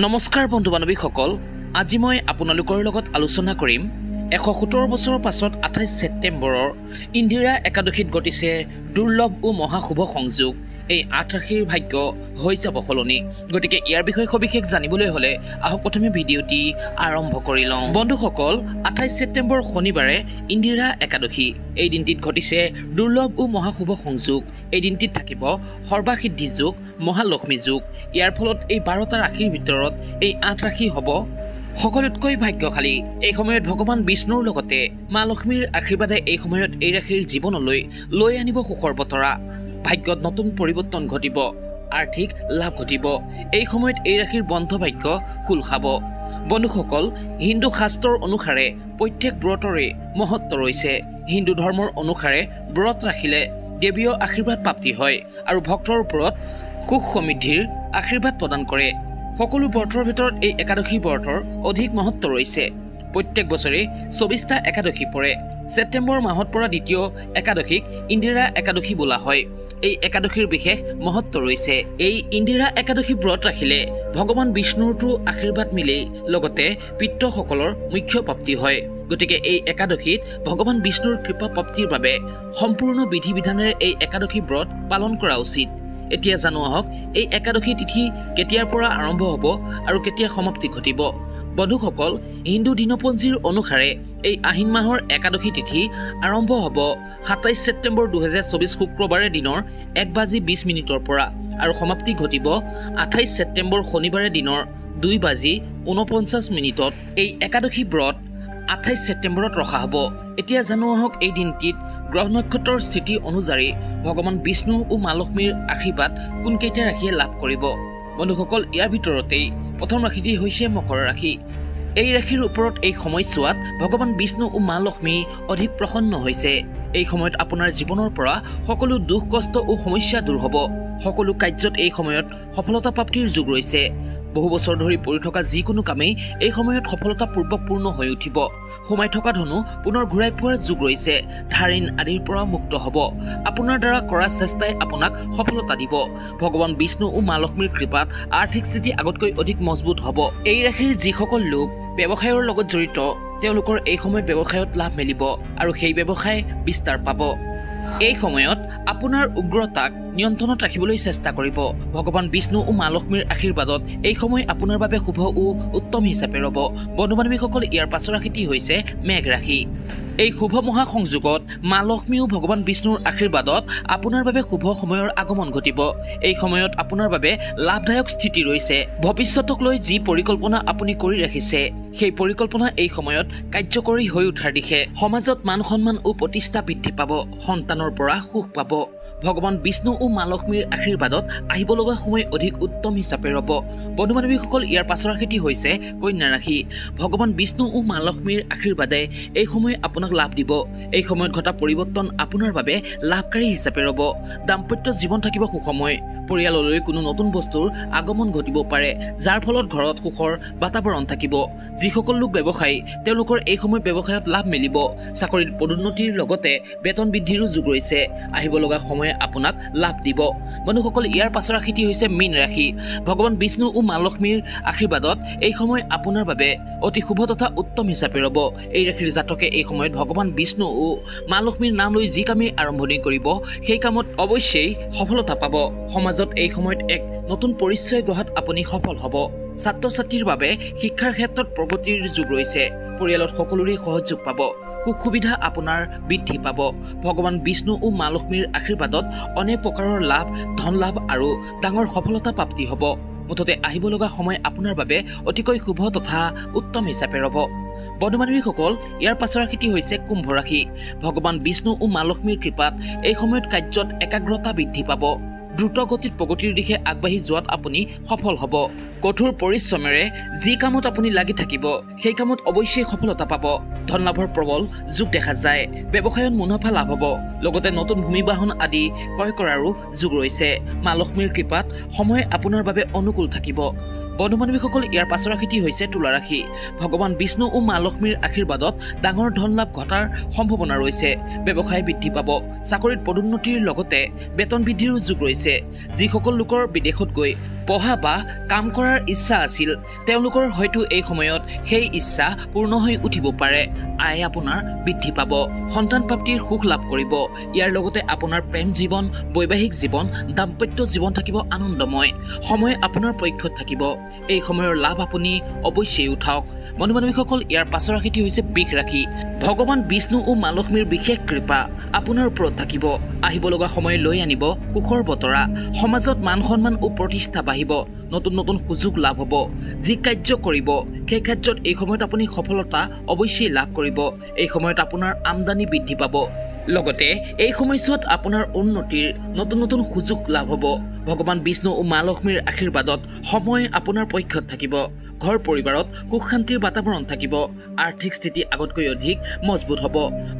নমস্কাৰ বন্ধু বান্ধৱীসকল, আজি মই আপোনালোকৰ লগত আলোচনা কৰিম ১৭০ বছৰৰ পাছত ২৮ ছেপ্টেম্বৰৰ ইন্দিৰা একাদশীত ঘটিছে দুৰ্লভ ও মহাশুভ সংযোগ। এই ৮ ৰাশিৰ ভাগ্য হৈ যাব সলনি। গতিকে ইয়াৰ বিষয়ে সবিশেষ জানিবলৈ হলে আহক প্ৰথমে ভিডিঅ'টি আৰম্ভ কৰি লওঁ। বন্ধুসকল, ২৮ ছেপ্টেম্বৰ শনিবাৰে ইন্দিৰা একাদশী। এই দিনটিত ঘটিছে দুৰ্লভ ও মহাশুভ সংযোগ। এই দিনটিত থাকিব সৰ্বাসিদ্ধি যোগ, মহালক্ষ্মী যোগ। ইয়াৰ ফলত এই ১২টা ৰাশিৰ ভিতৰত এই ৮ ৰাশি হ'ব সকলোতকৈ ভাগ্যশালী। এই সময়ত ভগৱান বিষ্ণুৰ লগতে মা লক্ষ্মীৰ আশীৰ্বাদে এই সময়ত এই ৰাশিৰ জীৱনলৈ লৈ আনিব সুখৰ বতৰা। ভাগ্যত নতুন পৰিৱৰ্তন ঘটিব, আৰ্থিক লাভ ঘটিব। এই সময়ত এই ৰাশিৰ বন্ধ ভাগ্য খোল খাব। বন্ধুসকল, হিন্দু শাস্ত্ৰৰ অনুসাৰে প্ৰত্যেক ব্ৰতৰে মহত্ব ৰৈছে। হিন্দু ধৰ্মৰ অনুসাৰে ব্ৰত ৰাখিলে দেৱীয় আশীৰ্বাদ প্ৰাপ্তি হয় আৰু ভক্তৰ ওপৰত সুখ সমৃদ্ধিৰ আশীৰ্বাদ প্ৰদান কৰে। সকলো ব্ৰতৰ ভিতৰত এই একাদশী ব্ৰতৰ অধিক মহত্ব ৰৈছে। প্ৰত্যেক বছৰে ২৪টা একাদশী পৰে। ছেপ্টেম্বৰ মাহত পৰা দ্বিতীয় একাদশীক ইন্দিৰা একাদশী বোলা হয়। এই একাদশীৰ বিশেষ মহত্ব ৰৈছে। এই ইন্দিৰা একাদশী ব্ৰত ৰাখিলে ভগৱান বিষ্ণুৰতো আশীৰ্বাদ মিলেই লগতে পিতৃসকলৰ মুখ্য প্ৰাপ্তি হয়। গতিকে এই একাদশীত ভগৱান বিষ্ণুৰ কৃপা প্ৰাপ্তিৰ বাবে সম্পূৰ্ণ বিধি বিধানেৰে এই একাদশী ব্ৰত পালন কৰা উচিত। এতিয়া জানো আহক এই একাদশী তিথি কেতিয়াৰ পৰা আৰম্ভ হ'ব আৰু কেতিয়া সমাপ্তি ঘটিব। বন্ধুসকল, হিন্দু দিনপঞ্জীৰ অনুসাৰে এই আহিন মাহৰ একাদশী তিথি আৰম্ভ হ'ব ২৭ ছেপ্টেম্বৰ ২০২৪ শুক্ৰবাৰে দিনৰ ১:২০ পৰা আৰু সমাপ্তি ঘটিব ২৮ ছেপ্টেম্বৰ শনিবাৰে দিনৰ ২:৪৯। এই একাদশী ব্ৰত ২৮ ছেপ্টেম্বৰত ৰখা হ'ব। এতিয়া জানো আহক এই দিনটিত গ্ৰহ নক্ষত্ৰৰ স্থিতি অনুযায়ী ভগৱান বিষ্ণু ও মা লক্ষ্মীৰ আশীৰ্বাদ কোনকেইটা ৰাশিয়ে লাভ কৰিব। বন্ধুসকল, ইয়াৰ ভিতৰতেই প্ৰথম ৰাশিটি হৈছে মকৰ ৰাশি। এই ৰাশিৰ ওপৰত এই সময়ছোৱাত ভগৱান বিষ্ণু ও মা লক্ষ্মী অধিক প্ৰসন্ন হৈছে। এই সময়ত আপোনাৰ জীৱনৰ পৰা সকলো দুখ কষ্ট ও সমস্যা দূৰ হ'ব। সকলো কাৰ্যত এই সময়ত সফলতা প্ৰাপ্তিৰ যোগ ৰৈছে। বহু বছৰ ধৰি পৰি থকা যিকোনো কামেই এই সময়ত সফলতাপূৰ্বক পূৰ্ণ হৈ উঠিব। সোমাই থকা ধনো পুনৰ ঘূৰাই পোৱাৰ যোগ ৰৈছে। ধাৰ ঋণ আদিৰ পৰা মুক্ত হ'ব। আপোনাৰ দ্বাৰা কৰা চেষ্টাই আপোনাক সফলতা দিব। ভগৱান বিষ্ণু ও মা লক্ষ্মীৰ কৃপাত আৰ্থিক স্থিতি আগতকৈ অধিক মজবুত হ'ব। এই ৰাশিৰ যিসকল লোক ব্যৱসায়ৰ লগত জড়িত তেওঁলোকৰ এই সময়ত ব্যৱসায়ত লাভ মিলিব আৰু সেই ব্যৱসায় বিস্তাৰ পাব। এই সময়ত আপোনাৰ উগ্ৰতাক নিয়ন্ত্ৰণত ৰাখিবলৈ চেষ্টা কৰিব। ভগৱান বিষ্ণু ও মা লক্ষ্মীৰ আশীৰ্বাদত এই সময় আপোনাৰ বাবে শুভ ও উত্তম হিচাপে ৰ'ব। বন্ধু বান্ধৱীসকল, ইয়াৰ পাছৰ ৰাশিটি হৈছে মেঘ ৰাশি। এই শুভ মহা সংযোগত মা লক্ষ্মী ও ভগৱান বিষ্ণুৰ আশীৰ্বাদত আপোনাৰ বাবে শুভ সময়ৰ আগমন ঘটিব। এই সময়ত আপোনাৰ বাবে লাভদায়ক স্থিতি ৰৈছে। ভৱিষ্যতক লৈ যি পৰিকল্পনা আপুনি কৰি ৰাখিছে সেই পৰিকল্পনা এই সময়ত কাৰ্যকৰী হৈ উঠাৰ দিশে। সমাজত মান সন্মান ও প্ৰতিষ্ঠা বৃদ্ধি পাব। সন্তানৰ পৰা সুখ পাব। ভগৱান বিষ্ণু ও মা লক্ষ্মীৰ আশীৰ্বাদত আহিব লগা সময় অধিক উত্তম হিচাপে ৰ'ব। বন্ধু বান্ধৱীসকল, ইয়াৰ পাছৰ ৰাশিটি হৈছে কন্যা ৰাশি। ভগৱান বিষ্ণু ও মা লক্ষ্মীৰ আশীৰ্বাদে এই সময় আপোনাক লাভ দিব। এই সময়ত ঘটা পৰিৱৰ্তন আপোনাৰ বাবে লাভকাৰী হিচাপে ৰ'ব। দাম্পত্য জীৱন থাকিব সুখময়। পৰিয়াললৈ কোনো নতুন বস্তুৰ আগমন ঘটিব পাৰে, যাৰ ফলত ঘৰত সুখৰ বাতাবৰণ থাকিব। যিসকল লোক ব্যৱসায়ী তেওঁলোকৰ এই সময়ত ব্যৱসায়ত লাভ মিলিব। চাকৰিত পদোন্নতিৰ লগতে বেতন বৃদ্ধিৰো যোগ ৰৈছে। আহিব লগা সময়ে আপোনাক লাভ দিব। বন্ধুসকল, ইয়াৰ পাছৰ ৰাশিটি হৈছে মীন ৰাশি। ভগৱান বিষ্ণু ও মা লক্ষ্মীৰ আশীৰ্বাদত এই সময় আপোনাৰ বাবে অতি শুভ তথা উত্তম হিচাপে ৰ'ব। এই ৰাশিৰ জাতকে এই সময়ত ভগৱান বিষ্ণু ও মা লক্ষ্মীৰ নাম লৈ যি কামেই আৰম্ভণি কৰিব সেই কামত অৱশ্যেই সফলতা পাব। সমাজত এই সময়ত এক নতুন পৰিচয় গঢ়াত আপুনি সফল হ'ব। ছাত্ৰ ছাত্ৰীৰ বাবে শিক্ষাৰ ক্ষেত্ৰত প্ৰগতিৰ যোগ ৰৈছে। পৰিয়ালত সকলোৰে সহযোগ পাব। সুখ সুবিধা আপোনাৰ বৃদ্ধি পাব। ভগৱান বিষ্ণু ও মা লক্ষ্মীৰ আশীৰ্বাদত অনেক প্ৰকাৰৰ লাভ, ধন লাভ আৰু ডাঙৰ সফলতা প্ৰাপ্তি হ'ব। মুঠতে আহিব লগা সময় আপোনাৰ বাবে অতিকৈ শুভ তথা উত্তম হিচাপে ৰ'ব। বন্ধু বান্ধৱীসকল, ইয়াৰ পাছৰ ৰাশিটি হৈছে কুম্ভ ৰাশি। ভগৱান বিষ্ণু ও মা লক্ষ্মীৰ কৃপাত এই সময়ত কাৰ্যত একাগ্ৰতা বৃদ্ধি পাব। দ্ৰুত গতিত প্ৰগতিৰ দিশে আগবাঢ়ি যোৱাত আপুনি সফল হ'ব। কঠোৰ পৰিশ্ৰমেৰে যি কামত আপুনি লাগি থাকিব সেই কামত অৱশ্যেই সফলতা পাব। ধন লাভৰ প্ৰবল যোগ দেখা যায়। ব্যৱসায়ত মুনাফা লাভ হ'ব। লগতে নতুন ভূমি বাহন আদি ক্ৰয় কৰাৰো যোগ ৰৈছে। মা লক্ষ্মীৰ কৃপাত সময় আপোনাৰ বাবে অনুকূল থাকিব। বন্ধু বান্ধৱীসকল ইয়াৰ পাছৰ ৰাশিটি হৈছে তুলা ৰাশি ভগৱান বিষ্ণু ও মা লক্ষ্মীৰ আশীৰ্বাদত ডাঙৰ ধন লাভ ঘটাৰ সম্ভাৱনা ৰৈছে ব্যৱসায় বৃদ্ধি পাব চাকৰিত পদোন্নতিৰ লগতে বেতন বৃদ্ধিৰো যোগ ৰৈছে যিসকল লোকৰ বিদেশত গৈ পঢ়া বা কাম কৰাৰ ইচ্ছা আছিল তেওঁলোকৰ হয়তো এই সময়ত সেই ইচ্ছা পূৰ্ণ হৈ উঠিব পাৰে আয় আপোনাৰ বৃদ্ধি পাব সন্তান প্ৰাপ্তিৰ সুখ লাভ কৰিব ইয়াৰ লগতে আপোনাৰ প্ৰেম জীৱন বৈবাহিক জীৱন দাম্পত্য জীৱন থাকিব আনন্দময় সময় আপোনাৰ পক্ষত থাকিব এই সময়ৰ লাভ আপুনি অৱশ্যেই উঠাওক বন্ধু বান্ধৱীসকল ইয়াৰ পাছৰ ৰাশিটি হৈছে বৃষ ৰাশি ভগৱান বিষ্ণু ও মা লক্ষ্মীৰ বিশেষ কৃপা আপোনাৰ ওপৰত থাকিব আহিব লগা সময় লৈ আনিব সুখৰ বতৰা সমাজত মান সন্মান ও প্ৰতিষ্ঠা বাঢ়িব নতুন নতুন সুযোগ লাভ হ'ব যি কাৰ্য কৰিব সেই কাৰ্যত এই সময়ত আপুনি সফলতা অৱশ্যেই লাভ কৰিব এই সময়ত আপোনাৰ আমদানি বৃদ্ধি পাব লগতে এই সময়ছোৱাত আপোনাৰ উন্নতিৰ নতুন নতুন সুযোগ লাভ হ'ব ভগৱান বিষ্ণু ও মা লক্ষ্মীৰ আশীৰ্বাদত সময় আপোনাৰ পক্ষত থাকিব ঘৰ পৰিবাৰত সুখ শান্তিৰ বাতাবৰণ থাকিব আৰ্থিক স্থিতি আগতকৈ অধিক মজবুত হ'ব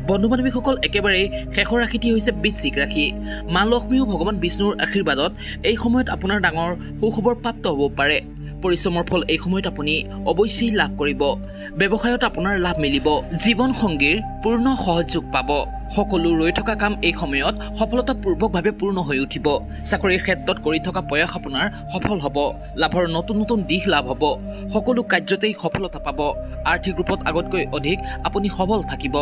বন্ধু বান্ধৱীসকল একেবাৰে শেষৰ ৰাশিটি হৈছে বৃশ্চিক ৰাশি মা লক্ষ্মী ও ভগৱান বিষ্ণুৰ আশীৰ্বাদত এই সময়ত আপোনাৰ ডাঙৰ সুখবৰ প্ৰাপ্ত হ'ব পাৰে পৰিশ্ৰমৰ ফল এই সময়ত আপুনি অৱশ্যেই লাভ কৰিব ব্যৱসায়ত আপোনাৰ লাভ মিলিব জীৱন সংগীৰ পূৰ্ণ সহযোগ পাব সকলো ৰৈ থকা কাম এই সময়ত সফলতাপূৰ্বকভাৱে পূৰ্ণ হৈ উঠিব চাকৰিৰ ক্ষেত্ৰত কৰি থকা প্ৰয়াস আপোনাৰ সফল হ'ব লাভৰ নতুন নতুন দিশ লাভ হ'ব সকলো কাৰ্যতেই সফলতা পাব আৰ্থিক ৰূপত আগতকৈ অধিক আপুনি সবল থাকিব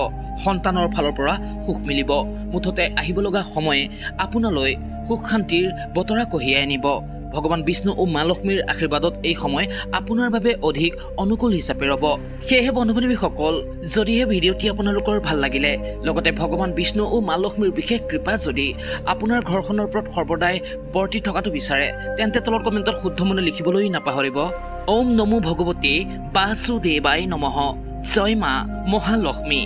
সন্তানৰ ফালৰ পৰা সুখ মিলিব মুঠতে আহিব লগা সময়ে আপোনালৈ সুখ শান্তিৰ বতৰা কঢ়িয়াই আনিব ভগৱান বিষ্ণু ও মা লক্ষ্মীৰ আশীৰ্বাদত এই সময় আপোনাৰ বাবে অধিক অনুকূল হিচাপে ৰ'ব সেয়েহে বন্ধু বান্ধৱীসকল যদিহে ভিডিঅ'টি আপোনালোকৰ ভাল লাগিলে লগতে ভগৱান বিষ্ণু ও মা লক্ষ্মীৰ বিশেষ কৃপা যদি আপোনাৰ ঘৰখনৰ ওপৰত সৰ্বদাই বৰ্তি থকাটো বিচাৰে তেন্তে তলত কমেণ্টত শুদ্ধ মনে লিখিবলৈ নাপাহৰিব ওম নমো ভগৱতী বাসুদেৱায় নমঃ জয় মা মহালক্ষ্মী